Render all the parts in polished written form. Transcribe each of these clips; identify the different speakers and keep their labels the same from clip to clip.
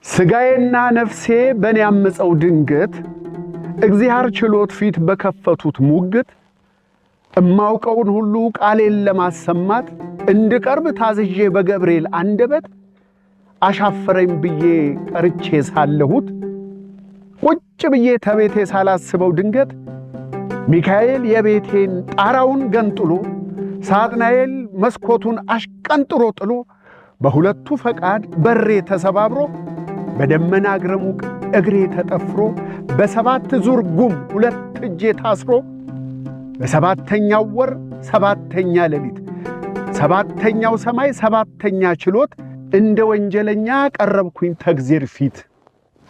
Speaker 1: ስጋዬና ነፍሴ በኔ ያመፀው ድንገት እግዚአብሔር ችሎት ፊት በከፈቱት ሙግት እማውቀውን ሁሉ ቃሌን ለማሰማት እንድቀርብ ታዝዤ በገብርኤል አንደበት አሻፈረኝ ብዬ ቀርቼ ሳለሁት ቁጭ ብዬ ተቤቴ ሳላስበው ድንገት ሚካኤል የቤቴን ጣራውን ገንጥሎ ሳጥናኤል መስኮቱን አሽቀንጥሮ ጥሎ በሁለቱ ፈቃድ በሬ ተሰባብሮ በደመና ግረሙቅ እግሬ ተጠፍሮ በሰባት ዙር ጉም ሁለት እጄ ታስሮ በሰባተኛው ወር ሰባተኛ ሌሊት ሰባተኛው ሰማይ ሰባተኛ ችሎት እንደ ወንጀለኛ ቀረብኩኝ ተግዜር ፊት።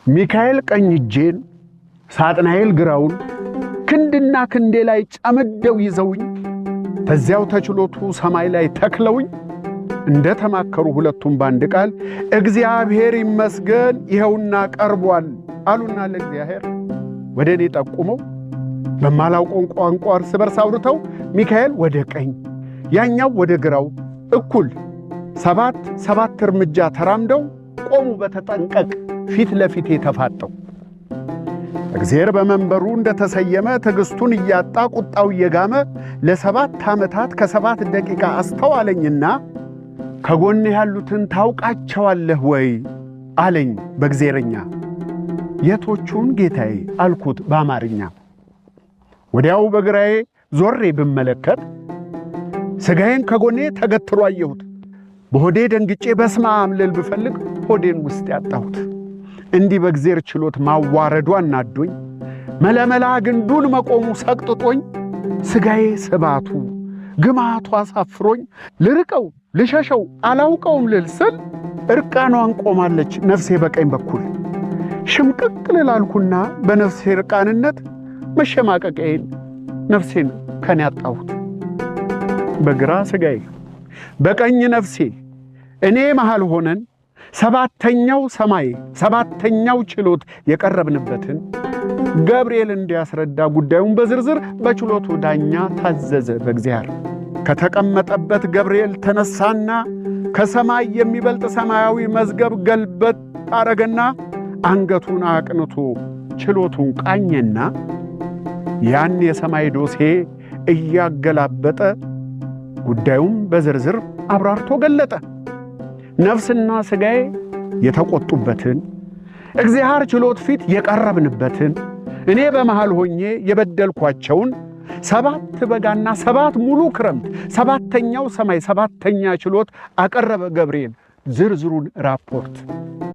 Speaker 1: ሚካኤል ቀኝ እጄን ሳጥናኤል ግራውን ክንድና ክንዴ ላይ ጨምደው ይዘውኝ ተዚያው ተችሎቱ ሰማይ ላይ ተክለውኝ እንደ ተማከሩ ሁለቱም ባንድ ቃል እግዚአብሔር ይመስገን ይኸውና ቀርቧል አሉና ለእግዚአብሔር ወደ እኔ ጠቁመው በማላውቀው ቋንቋ እርስ በርስ አውርተው ሚካኤል ወደ ቀኝ ያኛው ወደ ግራው እኩል ሰባት እርምጃ ተራምደው ቆሙ በተጠንቀቅ ፊት ለፊቴ ተፋጠው። እግዚአብሔር በመንበሩ እንደተሰየመ ትዕግስቱን እያጣ ቁጣው እየጋመ ለሰባት ዓመታት ከሰባት ደቂቃ አስተዋለኝና ከጎኔ ያሉትን ታውቃቸዋለህ ወይ አለኝ በእግዚአብሔርኛ። የቶቹን ጌታዬ አልኩት በአማርኛ። ወዲያው በግራዬ ዞሬ ብመለከት ሥጋዬን ከጎኔ ተገትሮ አየሁት። በሆዴ ደንግጬ በስመ አብ ልል ብፈልግ ሆዴን ውስጥ ያጣሁት። እንዲህ በእግዚአብሔር ችሎት ማዋረዱ አናዶኝ መለመላ ግንዱን መቆሙ ሰቅጥጦኝ ሥጋዬ ስባቱ ግማቱ አሳፍሮኝ ልርቀው ልሸሸው አላውቀውም ልል ስል እርቃኗን ቆማለች ነፍሴ በቀኝ በኩል። ሽምቅቅ ልላልኩና በነፍሴ እርቃንነት መሸማቀቄን ነፍሴን ከኔ ያጣሁት። በግራ ሥጋዬ በቀኝ ነፍሴ እኔ መሃል ሆነን ሰባተኛው ሰማይ ሰባተኛው ችሎት የቀረብንበትን ገብርኤል እንዲያስረዳ ጉዳዩን በዝርዝር በችሎቱ ዳኛ ታዘዘ በእግዚአብሔር። ከተቀመጠበት ገብርኤል ተነሳና ከሰማይ የሚበልጥ ሰማያዊ መዝገብ ገልበጥ አረገና አንገቱን አቅንቶ ችሎቱን ቃኘና ያን የሰማይ ዶሴ እያገላበጠ ጉዳዩን በዝርዝር አብራርቶ ገለጠ። ነፍስና ሥጋዬ የተቆጡበትን እግዚአብሔር ችሎት ፊት የቀረብንበትን እኔ በመሃል ሆኜ የበደልኳቸውን ሰባት በጋና ሰባት ሙሉ ክረምት ሰባተኛው ሰማይ ሰባተኛ ችሎት አቀረበ ገብርኤል ዝርዝሩን ራፖርት።